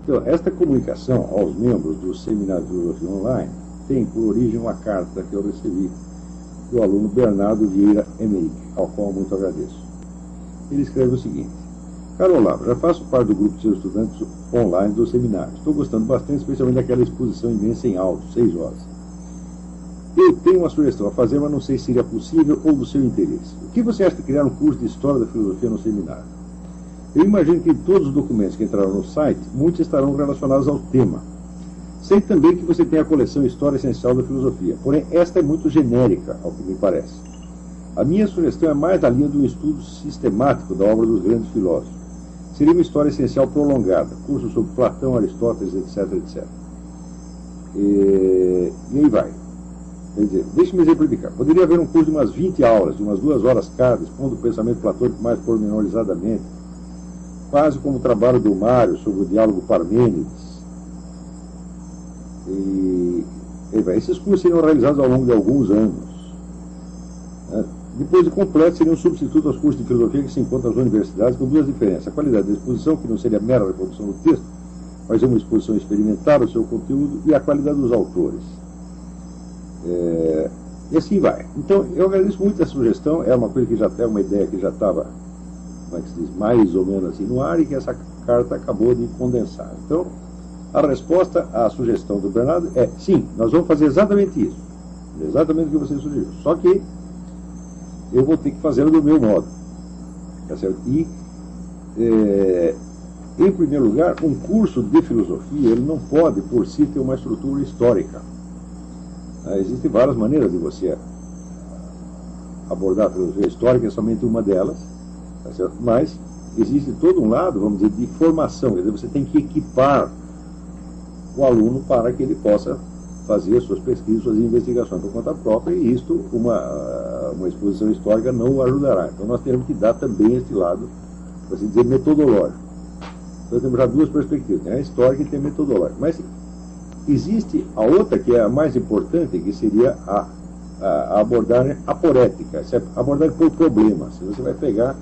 Então, esta comunicação aos membros do Seminário de Filosofia Online tem por origem uma carta que eu recebi do aluno Bernardo Vieira Emerick, ao qual muito agradeço. Ele escreve o seguinte: Caro Olavo, já faço parte do grupo de seus estudantes online do seminário. Estou gostando bastante, especialmente daquela exposição imensa em áudio, 6 horas. Eu tenho uma sugestão a fazer, mas não sei se seria possível ou do seu interesse. O que você acha de criar um curso de História da Filosofia no seminário? Eu imagino que todos os documentos que entraram no site, muitos estarão relacionados ao tema. Sei também que você tem a coleção História Essencial da Filosofia, porém esta é muito genérica, ao que me parece. A minha sugestão é mais da linha do estudo sistemático da obra dos grandes filósofos. Seria uma história essencial prolongada, curso sobre Platão, Aristóteles, etc, etc. E aí vai. Quer dizer, deixe-me exemplificar. Poderia haver um curso de umas 20 aulas, de umas 2 horas cada, expondo o pensamento platônico mais pormenorizadamente, quase como o trabalho do Mário sobre o diálogo Parmênides. Esses cursos seriam realizados ao longo de alguns anos. Depois de completo, seriam um substituto aos cursos de filosofia que se encontram nas universidades, com 2 diferenças. A qualidade da exposição, que não seria mera reprodução do texto, mas é uma exposição experimental do seu conteúdo, e a qualidade dos autores. E assim vai. Então, eu agradeço muito a sugestão. É uma coisa que já é uma ideia que já estava, como é que se diz, mais ou menos assim no ar, e que essa carta acabou de condensar. Então, a resposta à sugestão do Bernardo é: sim, nós vamos fazer exatamente isso. Exatamente o que você sugeriu. Só que eu vou ter que fazê-lo do meu modo. Tá certo? E, em primeiro lugar, um curso de filosofia, ele não pode, por si, ter uma estrutura histórica. Existem várias maneiras de você abordar a filosofia histórica, é somente uma delas, tá certo? Mas existe todo um lado, vamos dizer, de formação. Quer dizer, você tem que equipar o aluno para que ele possa fazer suas pesquisas, suas investigações por conta própria, e isto, uma exposição histórica não o ajudará. Então nós temos que dar também este lado, por assim dizer, metodológico. Então temos já 2 perspectivas, tem a histórica e tem a metodológica. Mas existe a outra, que é a mais importante, que seria a abordagem aporética, a abordagem por problemas. Você vai pegar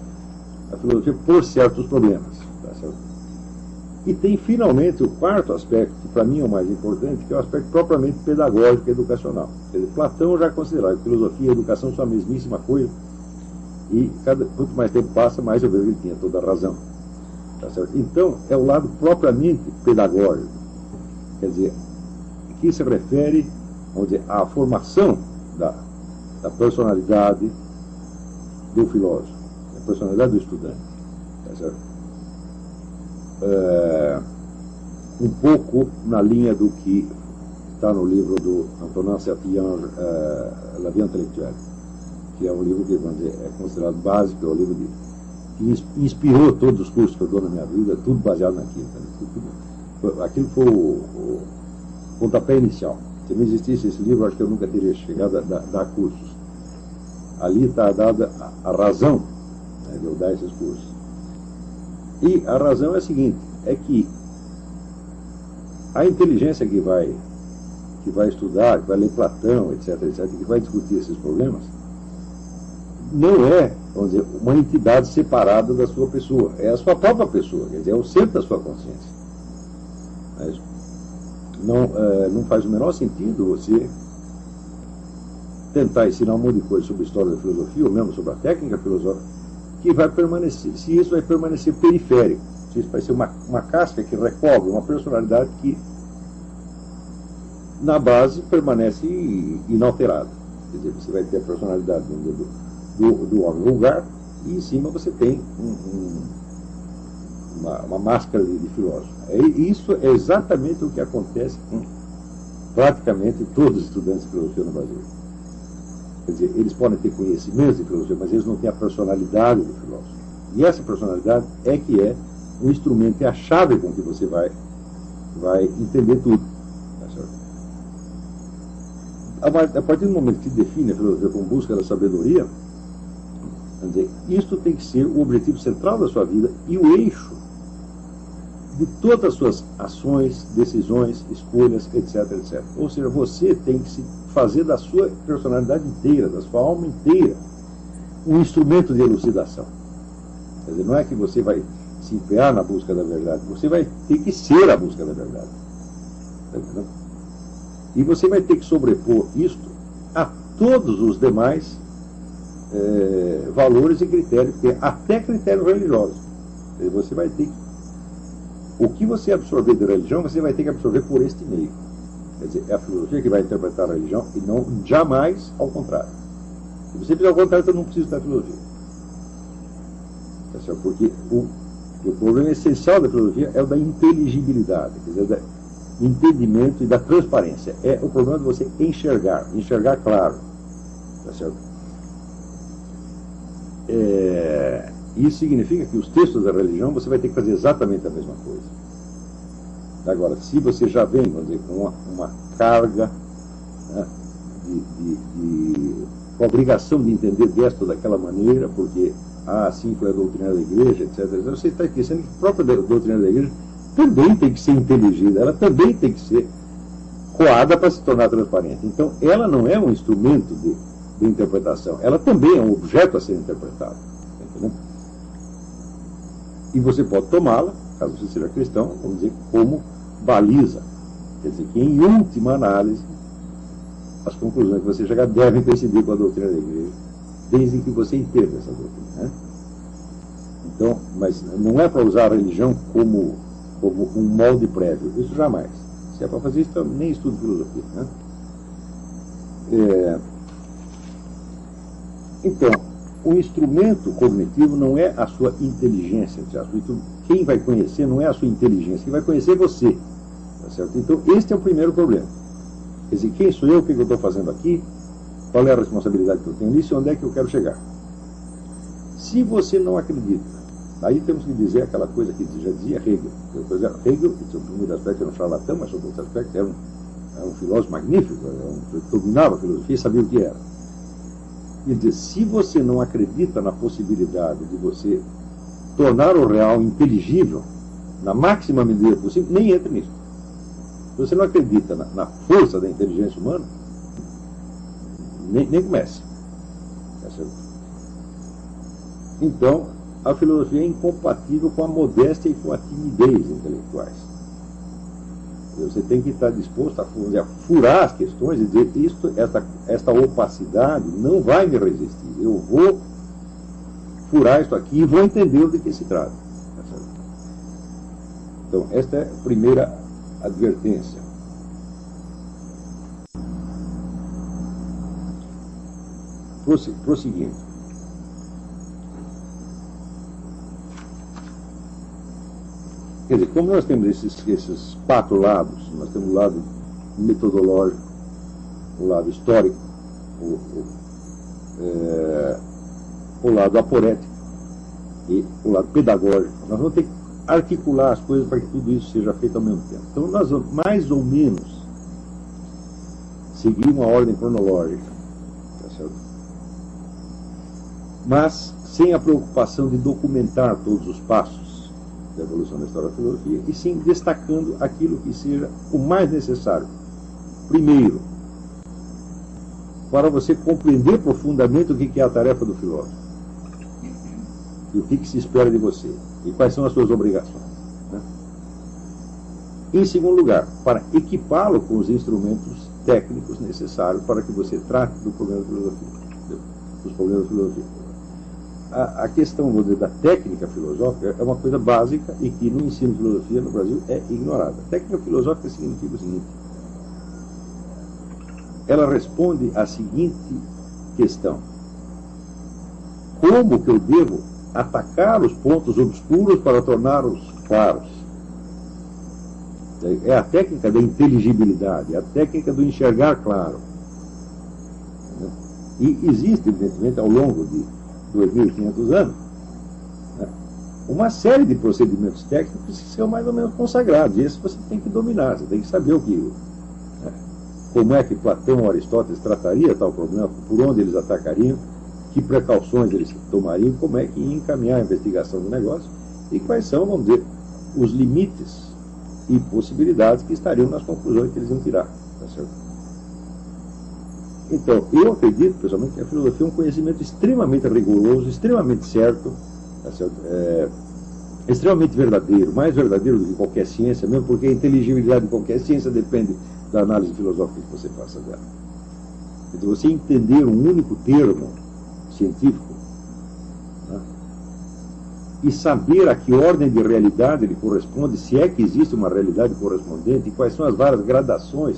a filosofia por certos problemas. Tá certo? E tem, finalmente, o 4º aspecto, que para mim é o mais importante, que é o aspecto propriamente pedagógico e educacional. Quer dizer, Platão já considerava que filosofia e educação são a mesmíssima coisa, e quanto mais tempo passa, mais eu vejo que ele tinha toda a razão. Tá certo? Então, é o lado propriamente pedagógico. Quer dizer, que se refere, vamos dizer, à formação da personalidade do filósofo, da personalidade do estudante. Tá certo? Um pouco na linha do que está no livro do Antonin Saint-Pierre, La Vie Intellectuelle, que é um livro que, vamos dizer, é considerado básico, é um livro que inspirou todos os cursos que eu dou na minha vida, tudo baseado naquilo. Aquilo foi o pontapé inicial. Se não existisse esse livro, acho que eu nunca teria chegado a dar cursos. Ali está dada a razão, né, de eu dar esses cursos. E a razão é a seguinte, é que a inteligência que vai estudar, que vai ler Platão, etc, etc, que vai discutir esses problemas, não é, vamos dizer, uma entidade separada da sua pessoa, é a sua própria pessoa, quer dizer, é o centro da sua consciência. Não faz o menor sentido você tentar ensinar um monte de coisa sobre a história da filosofia, ou mesmo sobre a técnica filosófica, que vai permanecer, se isso vai permanecer periférico, se isso vai ser uma casca que recobre uma personalidade que, na base, permanece inalterada. Quer dizer, você vai ter a personalidade do homem vulgar, e em cima você tem uma máscara de filósofo. Isso é exatamente o que acontece com praticamente todos os estudantes de filosofia no Brasil. Quer dizer, eles podem ter conhecimentos de filosofia, mas eles não têm a personalidade do filósofo. E essa personalidade é que é o instrumento, é a chave com que você vai entender tudo. Tá certo? A partir do momento que define a filosofia como busca da sabedoria, quer dizer, isto tem que ser o objetivo central da sua vida e o eixo de todas as suas ações, decisões, escolhas, etc, etc. Ou seja, você tem que se fazer da sua personalidade inteira, da sua alma inteira, um instrumento de elucidação. Quer dizer, não é que você vai se empenhar na busca da verdade, você vai ter que ser a busca da verdade. Tá entendendo? E você vai ter que sobrepor isto a todos os demais valores e critérios, até critérios religiosos. Você vai ter que, o que você absorver da religião, você vai ter que absorver por este meio. Quer dizer, é a filosofia que vai interpretar a religião e não jamais ao contrário. Se você fizer ao contrário, então não precisa da filosofia. Tá certo? Porque o problema essencial da filosofia é o da inteligibilidade, quer dizer, do entendimento e da transparência. É o problema de você enxergar claro. Tá certo? Isso significa que os textos da religião você vai ter que fazer exatamente a mesma coisa. Agora, se você já vem, vamos dizer, com uma carga, né, com a obrigação de entender desta ou daquela maneira, porque assim foi a doutrina da igreja, etc., você está esquecendo que a própria doutrina da igreja também tem que ser inteligida, ela também tem que ser coada para se tornar transparente. Então, ela não é um instrumento de interpretação, ela também é um objeto a ser interpretado. Entendeu? E você pode tomá-la, caso você seja cristão, vamos dizer, como baliza. Quer dizer, que em última análise, as conclusões que você chegar devem coincidir com a doutrina da igreja, desde que você entenda essa doutrina. Né? Então, mas não é para usar a religião como um molde prévio, isso jamais. Se é para fazer isso, nem estudo filosofia. Né? Então, o instrumento cognitivo não é a sua inteligência. Quem vai conhecer não é a sua inteligência, quem vai conhecer é você. Tá certo? Então, este é o primeiro problema. Quer dizer, quem sou eu, o que eu estou fazendo aqui, qual é a responsabilidade que eu tenho nisso e onde é que eu quero chegar. Se você não acredita, aí temos que dizer aquela coisa que já dizia Hegel. Hegel, sob muitos aspectos, era um charlatão, mas sob outros aspectos era um filósofo magnífico, dominava a filosofia e sabia o que era. Quer dizer, se você não acredita na possibilidade de você tornar o real inteligível, na máxima medida possível, nem entre nisso. Se você não acredita na força da inteligência humana, nem comece. Tá certo? Então, a filosofia é incompatível com a modéstia e com a timidez intelectuais. Você tem que estar disposto a furar as questões e dizer esta opacidade não vai me resistir. Eu vou furar isso aqui e vou entender de que se trata. Tá certo? Então, esta é a primeira advertência. Prosseguindo. Quer dizer, como nós temos esses quatro lados, nós temos o lado metodológico, o lado histórico, o lado aporético e o lado pedagógico. Nós vamos ter que articular as coisas para que tudo isso seja feito ao mesmo tempo. Então, nós vamos, mais ou menos, seguir uma ordem cronológica, tá certo? Mas sem a preocupação de documentar todos os passos da evolução da história da filosofia, e sim destacando aquilo que seja o mais necessário. Primeiro, para você compreender profundamente o que é a tarefa do filósofo, e o que se espera de você, e quais são as suas obrigações. Né? Em segundo lugar, para equipá-lo com os instrumentos técnicos necessários para que você trate do problema da filosofia, dos problemas da filosofia. A questão, vou dizer, da técnica filosófica é uma coisa básica e que no ensino de filosofia no Brasil é ignorada. A técnica filosófica significa o seguinte: ela responde à seguinte questão: como que eu devo atacar os pontos obscuros para torná-los claros? É a técnica da inteligibilidade, é a técnica do enxergar claro. E existe, evidentemente, ao longo de 2.500 anos, né, uma série de procedimentos técnicos que são mais ou menos consagrados. E esse você tem que dominar, você tem que saber o que, né, como é que Platão ou Aristóteles trataria tal problema, por onde eles atacariam, que precauções eles tomariam, como é que encaminhar a investigação do negócio e quais são, vamos dizer, os limites e possibilidades que estariam nas conclusões que eles iam tirar. Tá certo? Então, eu acredito, pessoalmente, que a filosofia é um conhecimento extremamente rigoroso, extremamente certo. Tá certo? extremamente verdadeiro, mais verdadeiro do que qualquer ciência, mesmo porque a inteligibilidade de qualquer ciência depende da análise filosófica que você faça dela. Então, você entender um único termo científico, né, e saber a que ordem de realidade ele corresponde, se é que existe uma realidade correspondente, e quais são as várias gradações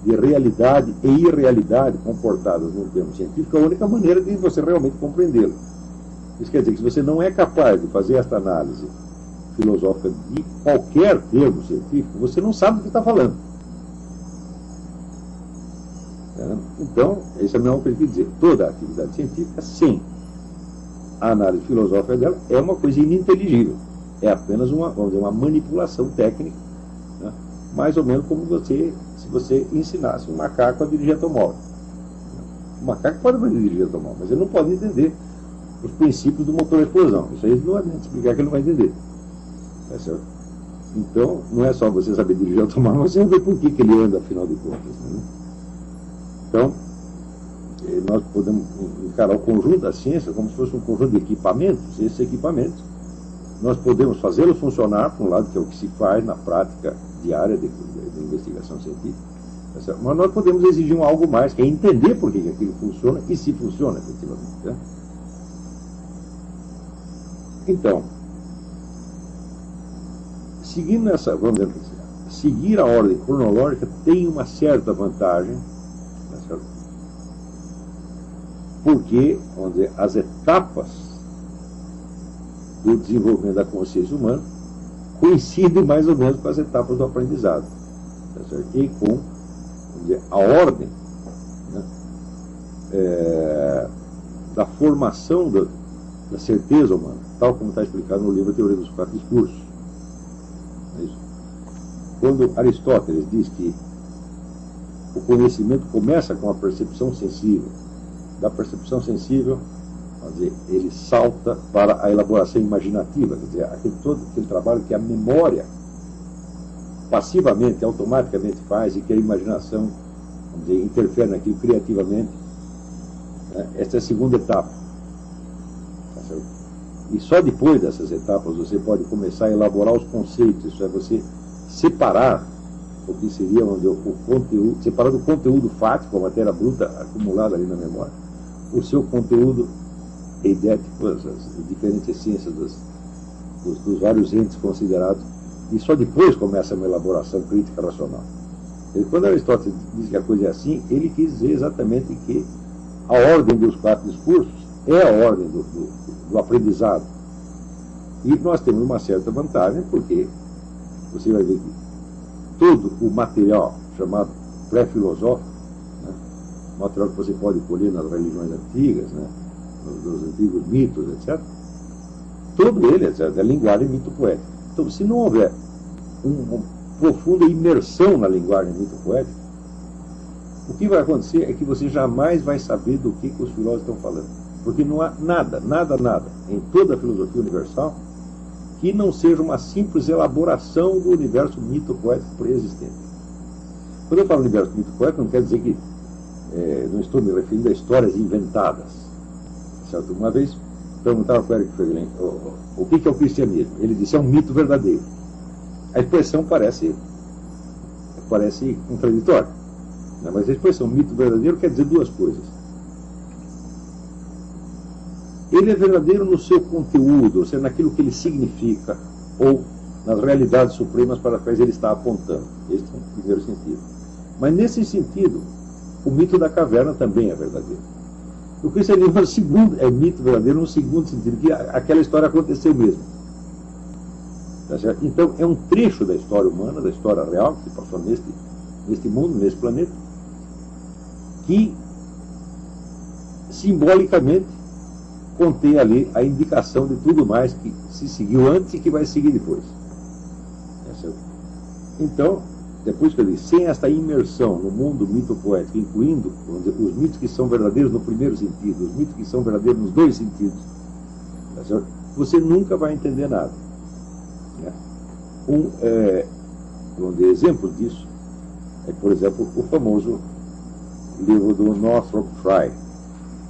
de realidade e irrealidade comportadas no termo científico, é a única maneira de você realmente compreendê-lo. Isso quer dizer que se você não é capaz de fazer esta análise filosófica de qualquer termo científico, você não sabe do que está falando. Então, esse é o mesmo que eu queria dizer. Toda a atividade científica, sem a análise filosófica dela, é uma coisa ininteligível. É apenas uma, vamos dizer, uma manipulação técnica, né? Mais ou menos como se você ensinasse um macaco a dirigir automóvel. O macaco pode aprender a dirigir automóvel, mas ele não pode entender os princípios do motor à explosão. Isso aí não adianta explicar que ele não vai entender. É certo? Então, não é só você saber dirigir automóvel, mas você saber por que ele anda, afinal de contas. Né? Então, nós podemos encarar o conjunto da ciência como se fosse um conjunto de equipamentos. E esses equipamentos, nós podemos fazê-los funcionar, por um lado, que é o que se faz na prática diária de investigação científica. Tá, mas nós podemos exigir algo mais, que é entender por que aquilo funciona e se funciona efetivamente. Né? Então, seguindo essa, vamos dizer, seguir a ordem cronológica tem uma certa vantagem, tá certo? Porque, vamos dizer, as etapas do desenvolvimento da consciência humana coincidem mais ou menos com as etapas do aprendizado, tá certo? E com, vamos dizer, a ordem, né, da formação da certeza humana, tal como está explicado no livro A Teoria dos Quatro Discursos. É isso. Quando Aristóteles diz que o conhecimento começa com a percepção sensível, da percepção sensível, vamos dizer, ele salta para a elaboração imaginativa, quer dizer, todo aquele trabalho que a memória passivamente, automaticamente faz e que a imaginação, vamos dizer, interfere naquilo criativamente, né? Essa é a segunda etapa. Tá certo? E só depois dessas etapas você pode começar a elaborar os conceitos, isso é, você separar o que seria, vamos dizer, o conteúdo, separar do conteúdo fático, a matéria bruta acumulada ali na memória, o seu conteúdo eidético, as diferentes essências dos vários entes considerados, e só depois começa uma elaboração crítica racional. E quando Aristóteles diz que a coisa é assim, ele quis dizer exatamente que a ordem dos quatro discursos é a ordem do aprendizado. E nós temos uma certa vantagem, porque você vai ver que todo o material chamado pré-filosófico, né, material que você pode colher nas religiões antigas, né, nos antigos mitos, etc., todo ele é linguagem mito-poética. Então, se não houver uma profunda imersão na linguagem mito-poética, o que vai acontecer é que você jamais vai saber do que os filósofos estão falando. Porque não há nada em toda a filosofia universal que não seja uma simples elaboração do universo mito-poético pré-existente. Quando eu falo universo mito-poético, não quer dizer que não estou me referindo a histórias inventadas. Certo? Uma vez perguntaram para o Eric Feiglin o que é o cristianismo. Ele disse, é um mito verdadeiro. A expressão parece contraditória, né? Mas a expressão mito verdadeiro quer dizer duas coisas. Ele é verdadeiro no seu conteúdo, ou seja, naquilo que ele significa, ou nas realidades supremas para as quais ele está apontando. Esse é o primeiro sentido. Mas nesse sentido, o mito da caverna também é verdadeiro. O cristianismo é mito verdadeiro no segundo sentido, que aquela história aconteceu mesmo. Tá certo? Então, é um trecho da história humana, da história real, que se passou neste mundo, nesse planeta, que simbolicamente contém ali a indicação de tudo mais que se seguiu antes e que vai seguir depois. Tá certo? Então, depois que eu disse, sem esta imersão no mundo mito-poético, incluindo, vamos dizer, os mitos que são verdadeiros no primeiro sentido, os mitos que são verdadeiros nos dois sentidos, tá certo? Você nunca vai entender nada. Né? Vamos dizer, exemplo disso é, por exemplo, o famoso livro do Northrop Frye,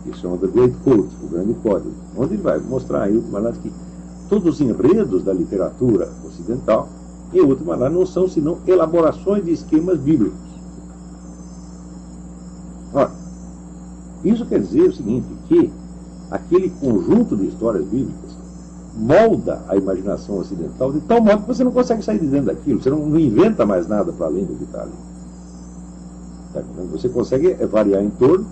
que chama The Great Code, o Grande Código, onde ele vai mostrar aí que todos os enredos da literatura ocidental, em última análise, não são senão elaborações de esquemas bíblicos. Ora, isso quer dizer o seguinte, que aquele conjunto de histórias bíblicas molda a imaginação ocidental de tal modo que você não consegue sair de dentro daquilo, você não inventa mais nada para além do que está ali. Tá? Você consegue variar em torno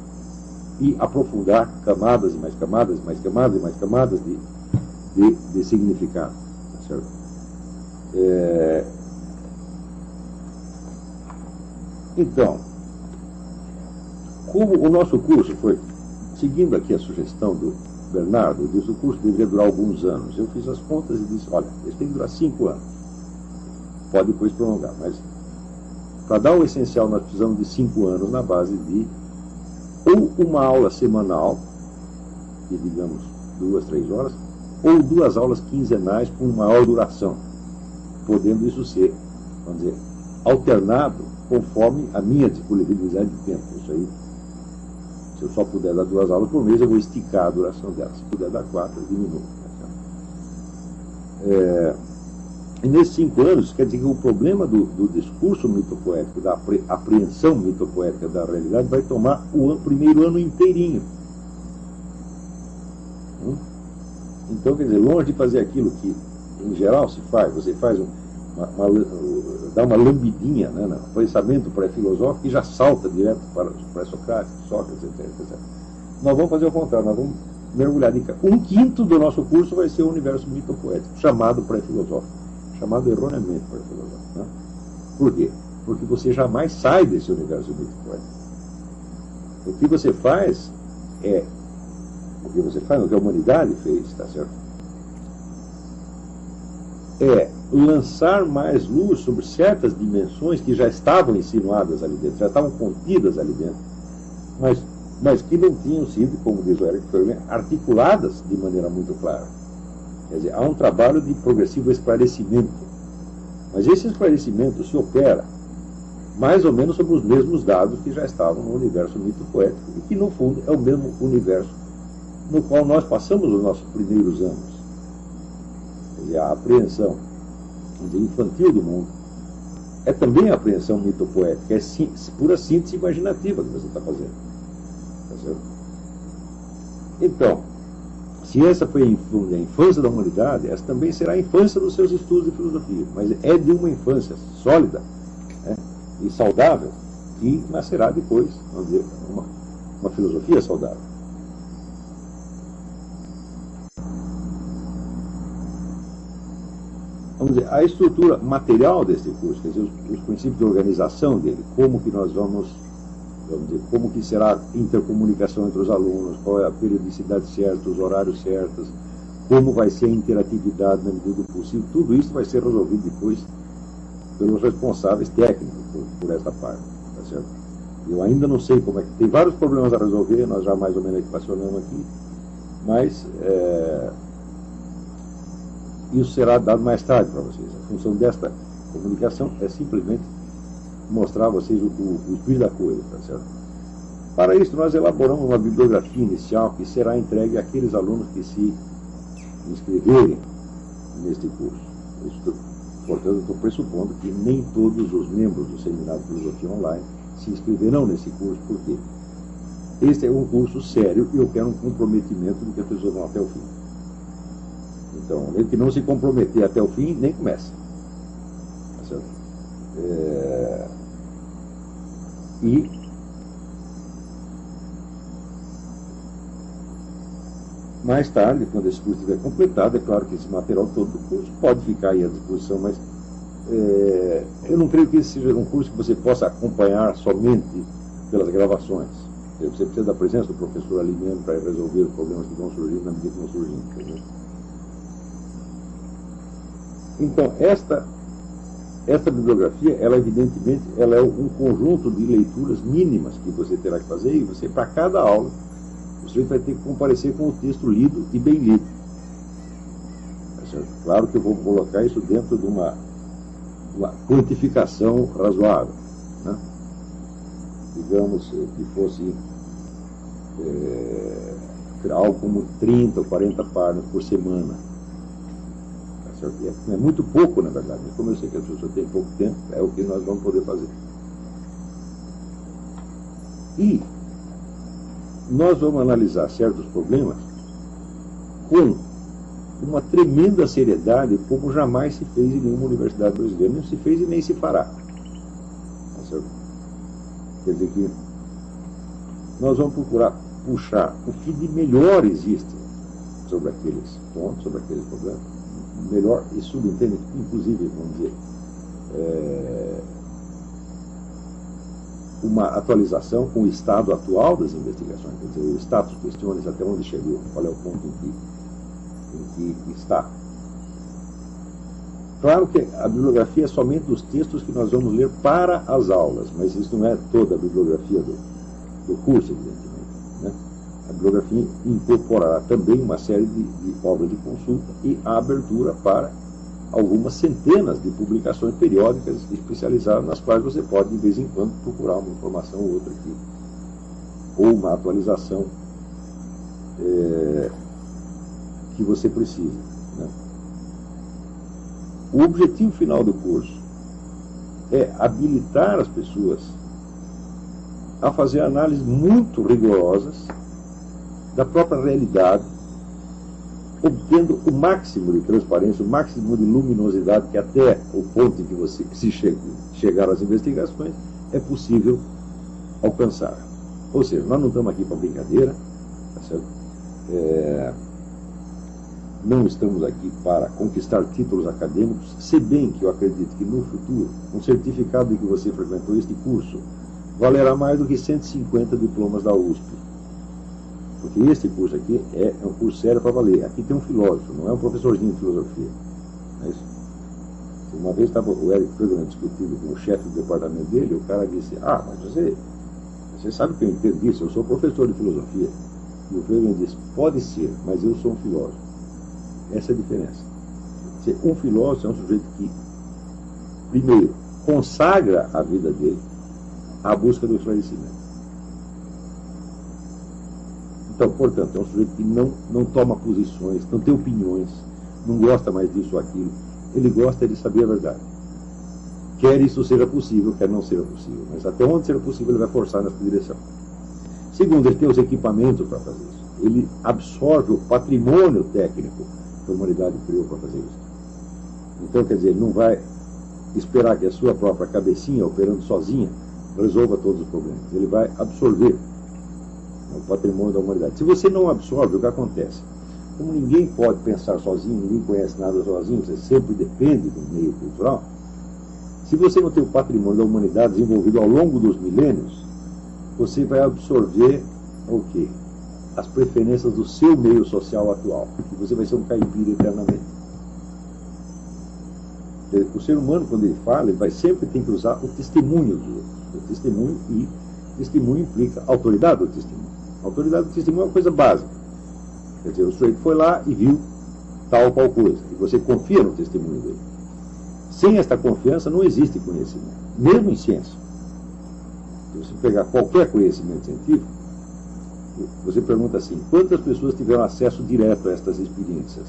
e aprofundar camadas e mais camadas, mais camadas e mais camadas de significado. Tá certo? Então, como o nosso curso foi, seguindo aqui a sugestão do Bernardo, ele disse que o curso deveria durar alguns anos. Eu fiz as contas e disse, olha, esse tem que durar 5 anos. Pode depois prolongar, mas para dar o essencial nós precisamos de 5 anos na base de ou uma aula semanal, de digamos 2, 3 horas, ou 2 aulas quinzenais com maior duração, podendo isso ser, vamos dizer, alternado conforme a minha disponibilidade de tempo. Isso aí, se eu só puder dar 2 aulas por mês, eu vou esticar a duração dela. Se puder dar 4, eu diminuo. E nesses 5 anos, quer dizer que o problema do discurso mitopoético, da apreensão mitopoética da realidade, vai tomar o primeiro ano inteirinho. Então, quer dizer, longe de fazer aquilo que, em geral, se faz, você faz dá uma lambidinha, né, no pensamento pré-filosófico e já salta direto para os pré-socráticos, Sócrates, etc, etc. Nós vamos fazer o contrário, nós vamos mergulhar em 1/5 do nosso curso vai ser o universo mitopoético, chamado pré-filosófico, chamado erroneamente pré-filosófico. Né? Por quê? Porque você jamais sai desse universo mitopoético. O que você faz o que a humanidade fez, tá certo? É lançar mais luz sobre certas dimensões que já estavam insinuadas ali dentro, já estavam contidas ali dentro, mas que não tinham sido, como diz o Eric Fromm, articuladas de maneira muito clara. Quer dizer, há um trabalho de progressivo esclarecimento, mas esse esclarecimento se opera mais ou menos sobre os mesmos dados que já estavam no universo mitopoético e que, no fundo, é o mesmo universo no qual nós passamos os nossos primeiros anos. Quer dizer, a apreensão infantil do mundo é também a apreensão mitopoética, é pura síntese imaginativa que você está fazendo. Tá certo? Então, se essa foi a infância da humanidade, essa também será a infância dos seus estudos de filosofia, mas é de uma infância sólida, né, e saudável que nascerá depois, vamos dizer, uma filosofia saudável. Vamos dizer, a estrutura material desse curso, quer dizer, os princípios de organização dele, como que nós vamos dizer, como que será a intercomunicação entre os alunos, qual é a periodicidade certa, os horários certos, como vai ser a interatividade na medida do possível, tudo isso vai ser resolvido depois pelos responsáveis técnicos por essa parte, tá certo? Eu ainda não sei como é que... Tem vários problemas a resolver, nós já mais ou menos equacionamos aqui, mas isso será dado mais tarde para vocês. A função desta comunicação é simplesmente mostrar a vocês o espírito da coisa, tá certo? Para isso, nós elaboramos uma bibliografia inicial que será entregue àqueles alunos que se inscreverem neste curso. Portanto, eu estou pressupondo que nem todos os membros do Seminário de Filosofia Online se inscreverão nesse curso, porque este é um curso sério e eu quero um comprometimento de que as pessoas vão até o fim. Então, ele que não se comprometer até o fim, nem começa. Tá certo? E mais tarde, quando esse curso estiver completado, é claro que esse material todo do curso pode ficar aí à disposição, mas eu não creio que esse seja um curso que você possa acompanhar somente pelas gravações. Você precisa da presença do professor ali mesmo para resolver os problemas que vão surgindo na medida que vão surgindo. Entendeu? Então, esta bibliografia, ela evidentemente, ela é um conjunto de leituras mínimas que você terá que fazer, e você, para cada aula, você vai ter que comparecer com o texto lido e bem lido. Claro que eu vou colocar isso dentro de uma quantificação razoável, né? Digamos que fosse algo como 30 ou 40 páginas por semana. É muito pouco, na verdade, mas como eu sei que as pessoas têm pouco tempo, é o que nós vamos poder fazer. E nós vamos analisar certos problemas com uma tremenda seriedade, como jamais se fez em nenhuma universidade brasileira. Não se fez e nem se fará. Tá certo? Quer dizer que nós vamos procurar puxar o que de melhor existe sobre aqueles pontos, sobre aqueles problemas, melhor e subentende, inclusive, vamos dizer, uma atualização com o estado atual das investigações, quer dizer, o status questiones, até onde chegou, qual é o ponto em que está. Claro que a bibliografia é somente dos textos que nós vamos ler para as aulas, mas isso não é toda a bibliografia do curso, evidentemente, né? A bibliografia incorporará também uma série de obras de consulta e a abertura para algumas centenas de publicações periódicas especializadas, nas quais você pode, de vez em quando, procurar uma informação ou outra aqui, ou uma atualização que você precisa, né? O objetivo final do curso é habilitar as pessoas a fazer análises muito rigorosas da própria realidade, obtendo o máximo de transparência, o máximo de luminosidade que até o ponto em que você chegar às investigações é possível alcançar. Ou seja, nós não estamos aqui para brincadeira, tá certo? Não estamos aqui para conquistar títulos acadêmicos, se bem que eu acredito que no futuro, um certificado de que você frequentou este curso valerá mais do que 150 diplomas da USP. Porque este curso aqui é um curso sério para valer. Aqui tem um filósofo, não é um professorzinho de filosofia. Não é isso? Uma vez estava o Eric Friedman discutindo com o chefe do departamento dele, o cara disse, mas você sabe que eu entendo disso, eu sou professor de filosofia. E o Friedman disse, pode ser, mas eu sou um filósofo. Essa é a diferença. Um filósofo é um sujeito que, primeiro, consagra a vida dele à busca do esclarecimento. Então, portanto, é um sujeito que não toma posições, não tem opiniões, não gosta mais disso ou aquilo. Ele gosta de saber a verdade. Quer isso seja possível, quer não seja possível. Mas até onde seja possível, ele vai forçar nessa direção. Segundo, ele tem os equipamentos para fazer isso. Ele absorve o patrimônio técnico que a humanidade criou para fazer isso. Então, quer dizer, ele não vai esperar que a sua própria cabecinha, operando sozinha, resolva todos os problemas. Ele vai absorver o patrimônio da humanidade. Se você não absorve, o que acontece? Como ninguém pode pensar sozinho, ninguém conhece nada sozinho, você sempre depende do meio cultural. Se você não tem o patrimônio da humanidade desenvolvido ao longo dos milênios, você vai absorver o quê? As preferências do seu meio social atual. E você vai ser um caipira eternamente. O ser humano, quando ele fala, ele vai sempre ter que usar o testemunho dos outros. O testemunho, e testemunho implica a autoridade do testemunho. A autoridade do testemunho é uma coisa básica. Quer dizer, o sujeito foi lá e viu tal ou qual coisa. E você confia no testemunho dele. Sem esta confiança não existe conhecimento. Mesmo em ciência. Se você pegar qualquer conhecimento científico, você pergunta assim, quantas pessoas tiveram acesso direto a estas experiências?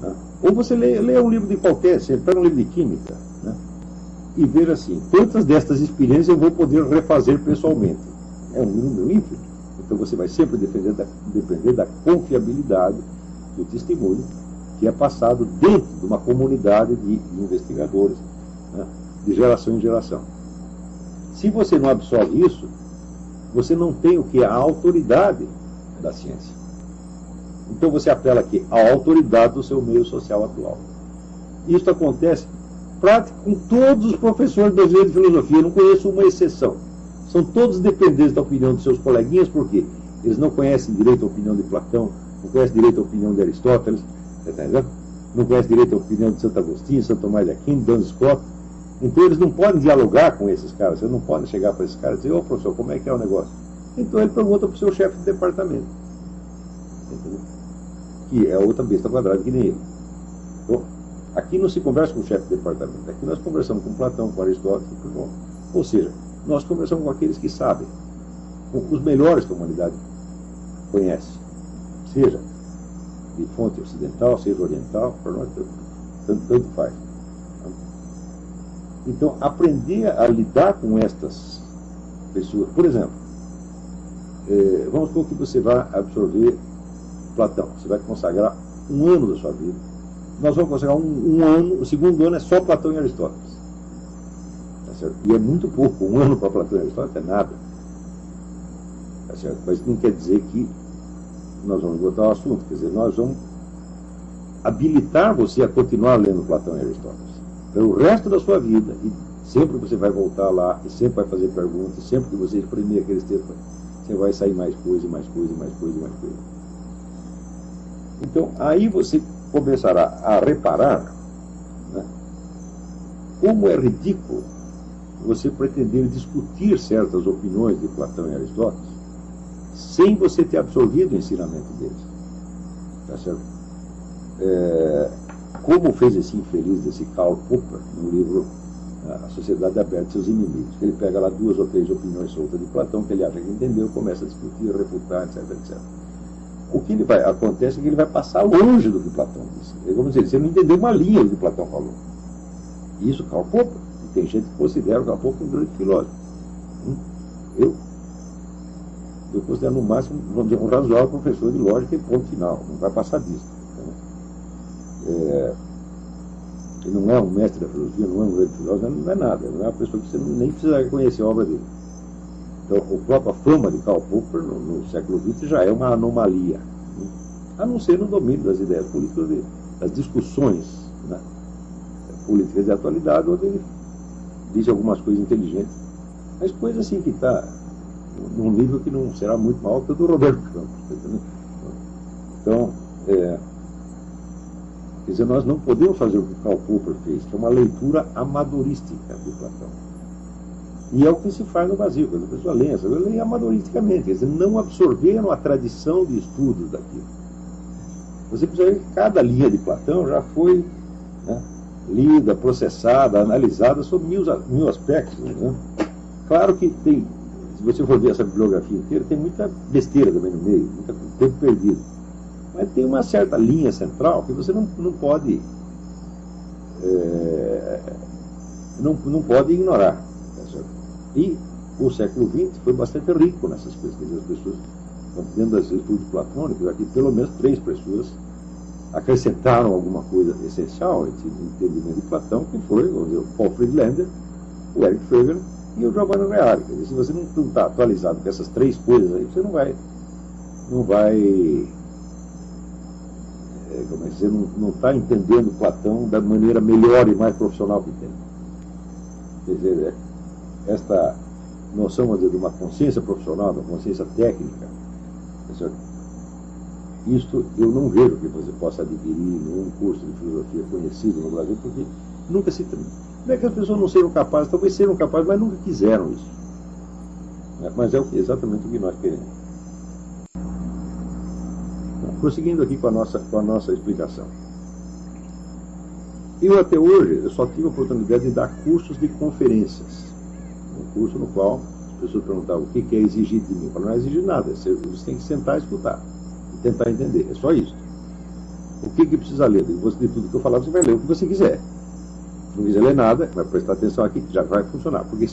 Né? Ou você lê um livro de qualquer, você pega um livro de química, né? E veja assim, quantas destas experiências eu vou poder refazer pessoalmente? É um número ínfimo. Então você vai sempre depender da confiabilidade do testemunho que é passado dentro de uma comunidade de investigadores, né? De geração em geração. Se você não absorve isso, você não tem o que? A autoridade da ciência. Então você apela aqui à autoridade do seu meio social atual. Isso acontece com todos os professores brasileiros de filosofia, eu não conheço uma exceção. São todos dependentes da opinião dos seus coleguinhas, porque eles não conhecem direito a opinião de Platão, não conhecem direito a opinião de Aristóteles, não conhecem direito a opinião de Santo Agostinho, Santo Tomás de Aquino, Duns Scott. Então eles não podem dialogar com esses caras, vocês não podem chegar para esses caras e dizer, professor, como é que é o negócio? Então ele pergunta para o seu chefe de departamento, entendeu? Que é outra besta quadrada que nem ele. Então, aqui não se conversa com o chefe de departamento, aqui nós conversamos com Platão, com Aristóteles, ou seja, nós conversamos com aqueles que sabem, com os melhores que a humanidade conhece, seja de fonte ocidental, seja oriental, para nós tanto faz. Então, aprender a lidar com estas pessoas, por exemplo, vamos supor que você vai absorver Platão, você vai consagrar um ano da sua vida. Nós vamos consagrar um ano, o segundo ano é só Platão e Aristóteles. Tá certo? E é muito pouco, um ano para Platão e Aristóteles é nada. Tá certo? Mas não quer dizer que nós vamos botar o assunto, quer dizer, nós vamos habilitar você a continuar lendo Platão e Aristóteles pelo resto da sua vida, e sempre você vai voltar lá, e sempre vai fazer perguntas, sempre que você exprimir aqueles textos, você vai sair mais coisa, mais coisa, mais coisa, mais coisa. Então, aí você começará a reparar, né, como é ridículo você pretender discutir certas opiniões de Platão e Aristóteles sem você ter absorvido o ensinamento deles. Tá certo? Como fez esse infeliz desse Karl Popper no livro A Sociedade Aberta e Seus Inimigos, que ele pega lá 2 ou 3 opiniões soltas de Platão que ele acha que entendeu, começa a discutir, a refutar, etc, etc. O que acontece é que ele vai passar longe do que Platão disse. Vamos dizer, você não entendeu uma linha do que Platão falou. Isso, Karl Popper. E tem gente que considera o Karl Popper um grande filósofo. Eu considero no máximo, vamos dizer, um razoável professor de lógica e ponto final. Não vai passar disso. Ele não é um mestre da filosofia, não é um grande filósofo, não é nada. Não é uma pessoa que você nem precisa conhecer a obra dele. Então, a própria fama de Karl Popper no século XX já é uma anomalia, né? A não ser no domínio das ideias políticas dele, das discussões, né, políticas de atualidade, onde ele diz algumas coisas inteligentes, mas coisas assim que está num nível que não será muito maior que o do Roberto Campos. Entendeu? Então, quer dizer, nós não podemos fazer o que Karl Popper fez, que é uma leitura amadorística de Platão. E é o que se faz no Brasil, quando a pessoa lê amadoristicamente, quer dizer, não absorveram a tradição de estudos daquilo. Você precisa ver que cada linha de Platão já foi, né, lida, processada, analisada sob mil aspectos. Né? Claro que tem, se você for ver essa bibliografia inteira, tem muita besteira também no meio, muito tempo perdido. Mas tem uma certa linha central que você não pode não pode ignorar. Tá certo? E o século XX foi bastante rico nessas coisas. As pessoas, dentro dos estudos platônicos, aqui pelo menos 3 pessoas acrescentaram alguma coisa essencial no entendimento de Platão, que foi, vamos dizer, o Paul Friedlander, o Eric Froger e o Giovanni Reale. Quer dizer, se você não está atualizado com essas 3 coisas aí, você não vai como é que dizer, não está entendendo Platão da maneira melhor e mais profissional que tem. Quer dizer, esta noção, vamos dizer, de uma consciência profissional, de uma consciência técnica, isto eu não vejo que você possa adquirir nenhum curso de filosofia conhecido no Brasil, porque nunca se... Não é que as pessoas não sejam capazes, talvez sejam capazes, mas nunca quiseram isso. Mas é exatamente o que nós queremos. Então, prosseguindo aqui com a nossa explicação. Eu até hoje, eu só tive a oportunidade de dar cursos de conferências. Um curso no qual as pessoas perguntavam o que é exigir de mim. Eu falo, não é exigir nada, você tem que sentar e escutar. E tentar entender, é só isso. O que precisa ler? De tudo que eu falar, você vai ler o que você quiser. Se não quiser ler nada, vai prestar atenção aqui que já vai funcionar. Porque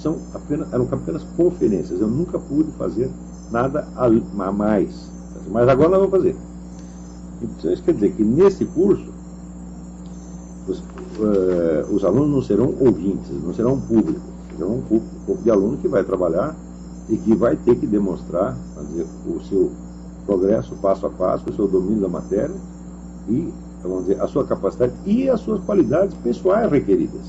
eram apenas conferências. Eu nunca pude fazer nada a mais. Mas agora nós vamos fazer. Então, isso quer dizer que nesse curso, os alunos não serão ouvintes, não serão públicos. Serão um grupo de aluno que vai trabalhar e que vai ter que demonstrar, dizer, o seu progresso passo a passo, o seu domínio da matéria e, vamos dizer, a sua capacidade e as suas qualidades pessoais requeridas.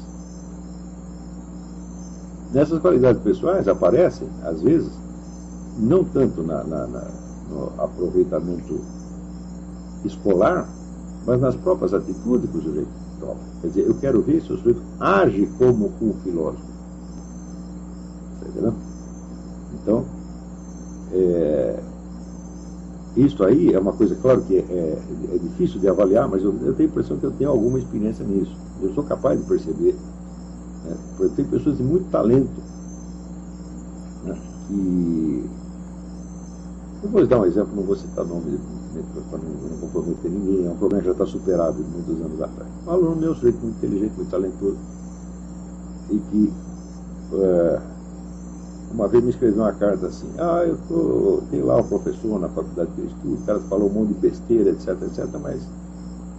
Nessas qualidades pessoais aparecem, às vezes, não tanto no aproveitamento escolar, mas nas próprias atitudes que o sujeito toma. Quer dizer, eu quero ver se o sujeito age como um filósofo. Está entendendo? Então, isso aí é uma coisa, claro que é difícil de avaliar, mas eu tenho a impressão que eu tenho alguma experiência nisso. Eu sou capaz de perceber. Né? Eu tenho pessoas de muito talento, né, que... Eu vou dar um exemplo, não vou citar nome para não comprometer ninguém, é um problema que já está superado de muitos anos atrás. Um aluno meu, sujeito muito inteligente, muito talentoso, e que uma vez me escreveu uma carta assim: tem lá um professor na faculdade que eu estudo, o cara falou um monte de besteira, etc, etc, mas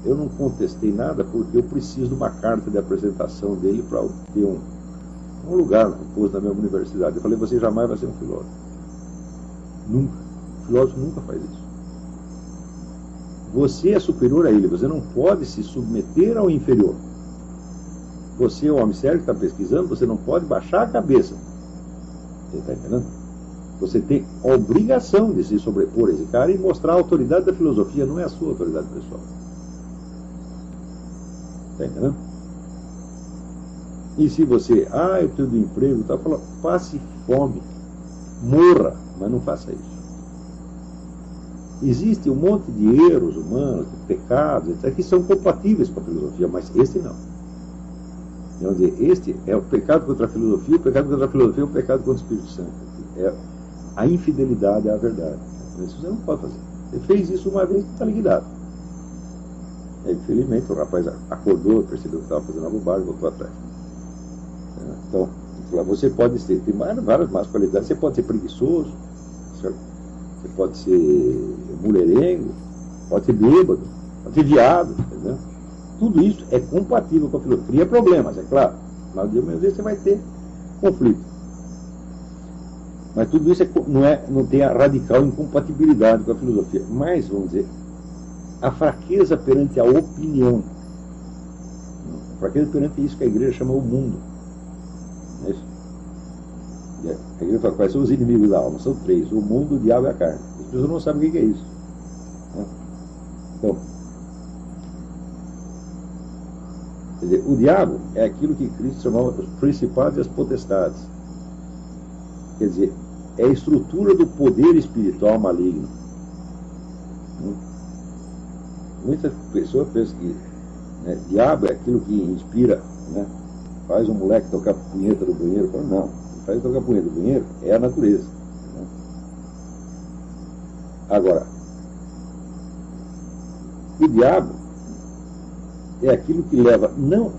eu não contestei nada porque eu preciso de uma carta de apresentação dele para ter um lugar no posto da minha universidade. Eu falei: você jamais vai ser um filósofo. Nunca. O filósofo nunca faz isso. Você é superior a ele, você não pode se submeter ao inferior. Você é o homem sério que está pesquisando, você não pode baixar a cabeça. Você está entendendo? Você tem a obrigação de se sobrepor a esse cara e mostrar a autoridade da filosofia, não é a sua autoridade pessoal. Está entendendo? E se você, eu tenho de emprego, tá, fala, passe fome, morra, mas não faça isso. Existe um monte de erros humanos, de pecados, etc., que são compatíveis com a filosofia, mas este não. Vamos dizer, este é o pecado contra a filosofia, o pecado contra a filosofia é o pecado contra o Espírito Santo. É a infidelidade à verdade. Isso você não pode fazer. Você fez isso uma vez, está liquidado. Infelizmente, o rapaz acordou, percebeu que estava fazendo uma bobagem, voltou atrás. Então, você pode ser, tem várias más qualidades. Você pode ser preguiçoso, você pode ser mulherengo, pode ser bêbado, pode ser viado, entendeu? Tudo isso é compatível com a filosofia. Cria problemas, é claro. Mas de uma vez você vai ter conflito. Mas tudo isso não tem a radical incompatibilidade com a filosofia. Mas, vamos dizer, a fraqueza perante a opinião. A fraqueza perante isso que a igreja chama o mundo. Não é isso? E a igreja fala: quais são os inimigos da alma? São três: o mundo, o diabo e a carne. As pessoas não sabem o que é isso. Então, quer dizer, o diabo é aquilo que Cristo chamava os principados e as potestades. Quer dizer, é a estrutura do poder espiritual maligno. Muitas pessoas pensam que diabo é aquilo que inspira, faz um moleque tocar punheta do banheiro. Não, faz tocar punheta do banheiro é a natureza. Agora, o diabo é aquilo que leva não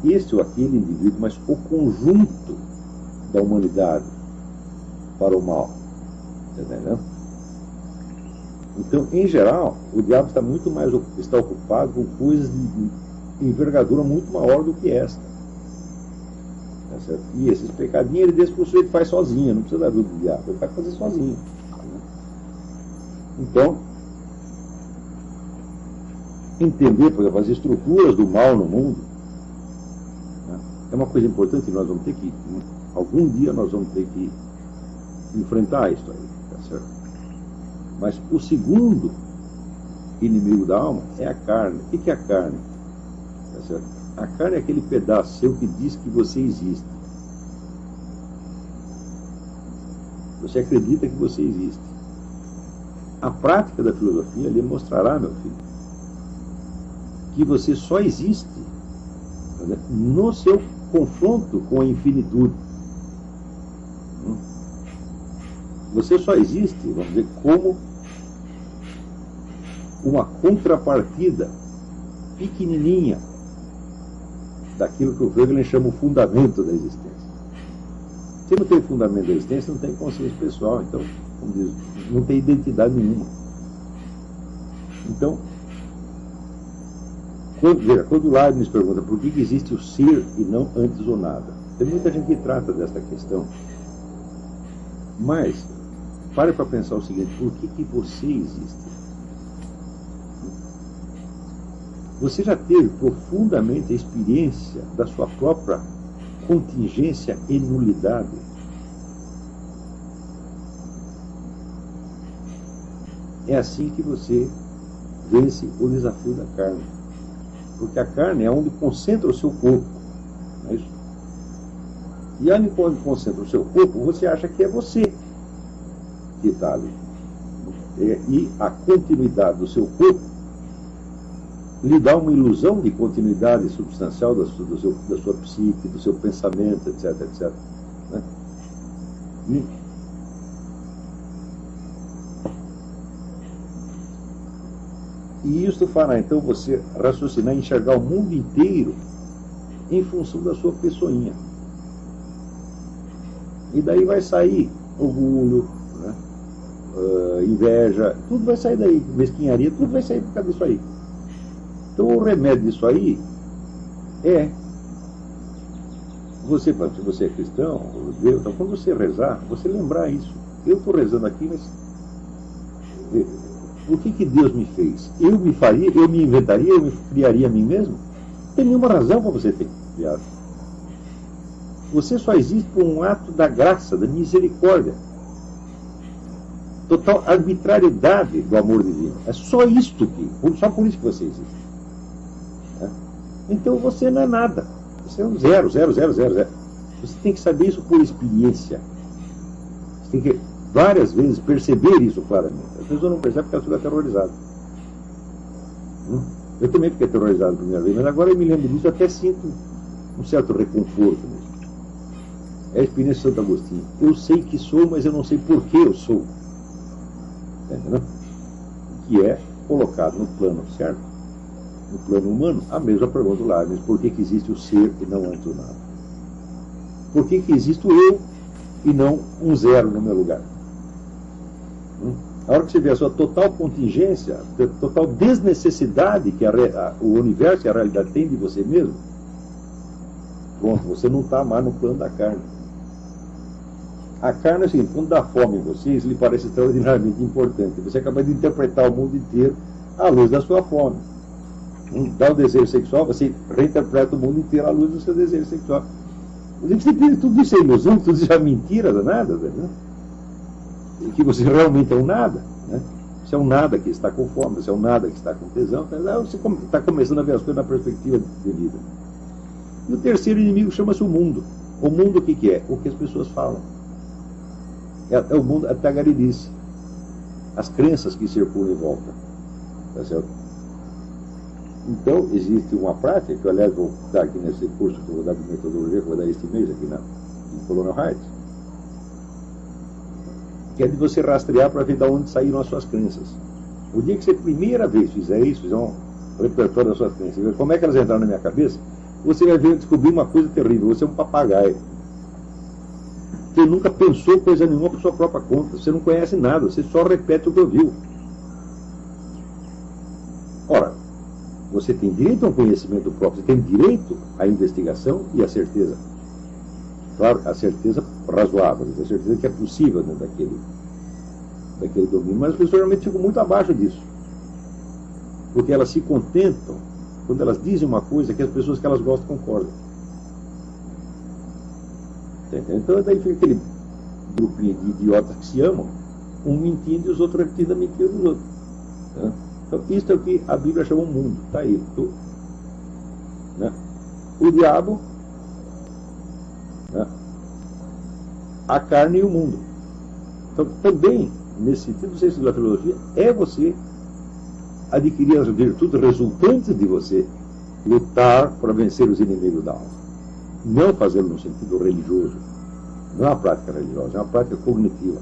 este ou aquele indivíduo, mas o conjunto da humanidade para o mal. Entendeu? Então, em geral, o diabo está ocupado com coisas de envergadura muito maior do que esta. Tá certo? E esses pecadinhos ele deixa que o sujeito faz sozinho, não precisa da ajuda do diabo, ele vai fazer sozinho. Então, entender, por exemplo, as estruturas do mal no mundo, é uma coisa importante que nós vamos ter que, algum dia nós vamos ter que enfrentar isso aí, tá certo? Mas o segundo inimigo da alma é a carne. O que é a carne? Tá certo? A carne é aquele pedaço seu que diz que você existe. Você acredita que você existe. A prática da filosofia lhe mostrará, meu filho, que você só existe no seu confronto com a infinitude. Você só existe, vamos dizer, como uma contrapartida pequenininha daquilo que o Hegel chama o fundamento da existência. Se não tem fundamento da existência, não tem consciência pessoal, então, como diz, não tem identidade nenhuma. Então, quando o Leibniz pergunta por que existe o ser e não antes o nada, tem muita gente que trata dessa questão. Mas, pare para pensar o seguinte: por que você existe? Você já teve profundamente a experiência da sua própria contingência e nulidade? É assim que você vence o desafio da carne. Porque a carne é onde concentra o seu corpo. Não é isso? E onde concentra o seu corpo, você acha que é você que está ali. E a continuidade do seu corpo lhe dá uma ilusão de continuidade substancial da sua psique, do seu pensamento, etc, etc. Né? E isto fará então você raciocinar e enxergar o mundo inteiro em função da sua pessoinha. E daí vai sair orgulho, né? Inveja, tudo vai sair daí, mesquinharia, tudo vai sair por causa disso aí. Então o remédio disso aí é você, se você é cristão, Deus, então, quando você rezar, você lembrar isso. Eu estou rezando aqui, mas o que Deus me fez? Eu me faria, eu me inventaria, eu me criaria a mim mesmo? Não tem nenhuma razão para você ter criado. Você só existe por um ato da graça, da misericórdia. Total arbitrariedade do amor divino. É só isto que, só por isso que você existe. Então você não é nada. Você é um zero, zero, zero, zero, zero. Você tem que saber isso por experiência. Você tem que várias vezes perceber isso claramente. As pessoas não percebem porque elas ficam aterrorizadas. Eu também fiquei aterrorizado a primeira vez, mas agora eu me lembro disso e até sinto um certo reconforto nisso. É a experiência de Santo Agostinho. Eu sei que sou, mas eu não sei por que eu sou. Entendeu? Que é colocado no plano certo, no plano humano, a mesma pergunta do Leibniz: por que existe o ser e não antes o nada? Por que existo eu e não um zero no meu lugar? A hora que você vê a sua total contingência, a total desnecessidade que o universo e a realidade tem de você mesmo, pronto, você não está mais no plano da carne. A carne é o seguinte: quando dá fome em você, isso lhe parece extraordinariamente importante. Você acaba de interpretar o mundo inteiro à luz da sua fome. Dá o desejo sexual, você reinterpreta o mundo inteiro à luz do seu desejo sexual. Você tem tudo isso é ilusão, tudo isso é mentira danada, né? E que você realmente é um nada, né? Você é um nada que está com fome, você é um nada que está com tesão, você está começando a ver as coisas na perspectiva de vida. E o terceiro inimigo chama-se o mundo. O mundo o que é? O que as pessoas falam. É o mundo, a tagarelice. As crenças que circulam em volta. Tá certo? Então, existe uma prática, que eu, aliás, vou dar aqui nesse curso que eu vou dar de metodologia, que eu vou dar este mês aqui em Colonel Heights, que é de você rastrear para ver de onde saíram as suas crenças. O dia que você, primeira vez, fizer isso, fizer um repertório das suas crenças, ver como é que elas entraram na minha cabeça, você vai ver, descobrir uma coisa terrível: você é um papagaio. Você nunca pensou coisa nenhuma por sua própria conta, você não conhece nada, você só repete o que ouviu. Ora, você tem direito a um conhecimento próprio, você tem direito à investigação e à certeza. Claro, a certeza razoável, a certeza que é possível dentro daquele domínio, mas as pessoas realmente ficam muito abaixo disso. Porque elas se contentam quando elas dizem uma coisa que as pessoas que elas gostam concordam. Então daí fica aquele grupinho de idiotas que se amam, um mentindo e os outros repetindo a mentira dos outros. Então isso é o que a Bíblia chama o mundo. Está aí. Né? O diabo, né? A carne e o mundo. Então também, nesse sentido, o ciência da filosofia é você adquirir as virtudes resultantes de você lutar para vencer os inimigos da alma. Não fazê-lo no sentido religioso. Não é uma prática religiosa, é uma prática cognitiva.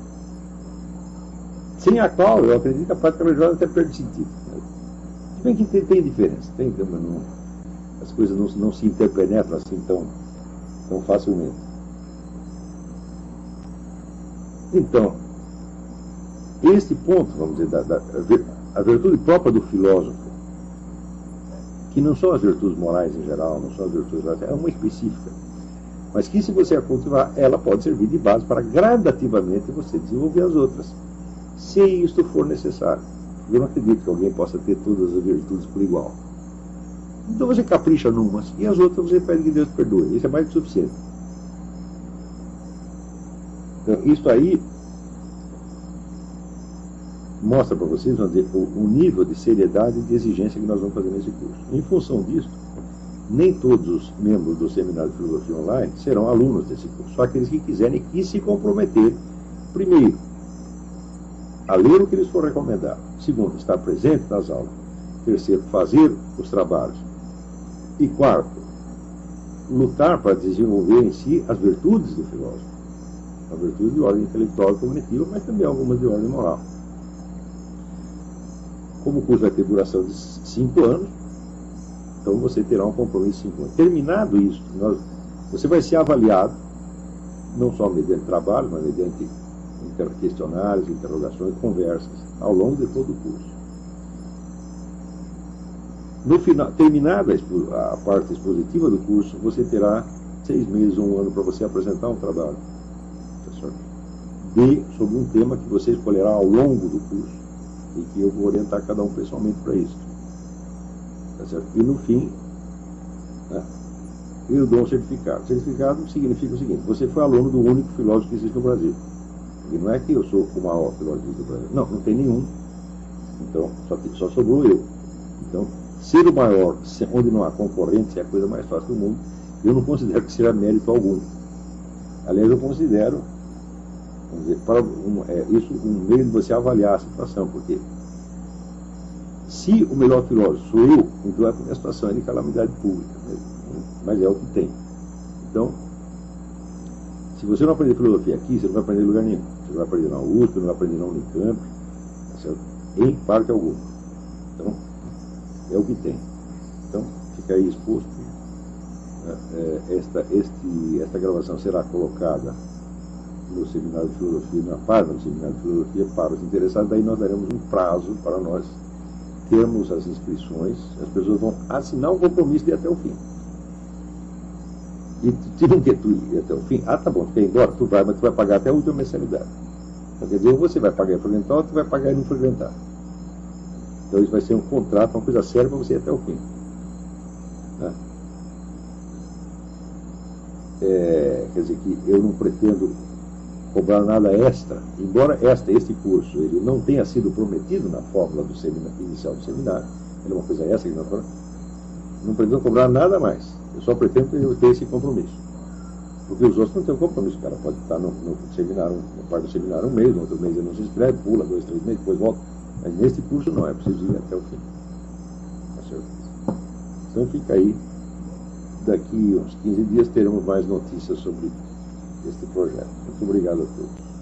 Sem a qual eu acredito que a prática religiosa até perde sentido. Se bem que tem diferença. As coisas não se interpenetram assim tão facilmente. Então, este ponto, vamos dizer, a virtude própria do filósofo, que não são as virtudes morais em geral, não são as virtudes morais, é uma específica, mas que, se você a cultivar, ela pode servir de base para gradativamente você desenvolver as outras, se isto for necessário. Eu não acredito que alguém possa ter todas as virtudes por igual. Então você capricha numas e as outras você pede que Deus perdoe. Isso é mais que suficiente. Então, isso aí mostra para vocês o nível de seriedade e de exigência que nós vamos fazer nesse curso. Em função disso, nem todos os membros do Seminário de Filosofia Online serão alunos desse curso, só aqueles que quiserem e se comprometer, primeiro, a ler o que lhes for recomendado; segundo, estar presente nas aulas; terceiro, fazer os trabalhos; e quarto, lutar para desenvolver em si as virtudes do filósofo, as virtudes de ordem intelectual e cognitiva, mas também algumas de ordem moral. Como o curso vai ter duração de 5 anos, então você terá um compromisso de 5 anos. Terminado isso, você vai ser avaliado, não só mediante trabalho, mas mediante questionários, interrogações, conversas, ao longo de todo o curso. No final, terminada a parte expositiva do curso, você terá 6 meses ou 1 ano para você apresentar um trabalho, sobre um tema que você escolherá ao longo do curso e que eu vou orientar cada um pessoalmente para isso. Tá certo? E no fim, eu dou um certificado. O certificado significa o seguinte: você foi aluno do único filósofo que existe no Brasil. E não é que eu sou o maior filósofo do Brasil. Não, não tem nenhum. Então, só sobrou eu. Então, ser o maior, onde não há concorrente, é a coisa mais fácil do mundo. Eu não considero que seja mérito algum. Aliás, eu considero, vamos dizer, isso um meio de você avaliar a situação, porque se o melhor filósofo sou eu, então a situação é de calamidade pública, mas é o que tem. Então, se você não aprender filosofia aqui, você não vai aprender em lugar nenhum. Você não vai aprender na USP, não vai aprender na Unicamp, tá certo? Em parte algum. Então, é o que tem. Então, fica aí exposto. Esta gravação será colocada no seminário de filosofia, na página do seminário de filosofia para os interessados. Daí nós daremos um prazo para nós termos as inscrições. As pessoas vão assinar um compromisso de ir até o fim. E se não quer tu ir até o fim, tá bom, tu quer ir embora, tu vai, mas tu vai pagar até a última mensalidade. Então, quer dizer, ou você vai pagar e frequentar, ou tu vai pagar e não frequentar. Então isso vai ser um contrato, uma coisa séria para você ir até o fim. Quer dizer que eu não pretendo cobrar nada extra, embora este curso ele não tenha sido prometido na fórmula do inicial do seminário, ele é uma coisa extra que não pretendo cobrar nada mais. Eu só pretendo ter esse compromisso. Porque os outros não têm um compromisso. O cara pode estar no seminário, na parte do seminário 1 mês, no outro mês ele não se inscreve, pula 2, 3 meses, depois volta. Mas neste curso não, é preciso ir até o fim. Tá certo? Então fica aí. Daqui uns 15 dias teremos mais notícias sobre este projeto. Muito obrigado a todos.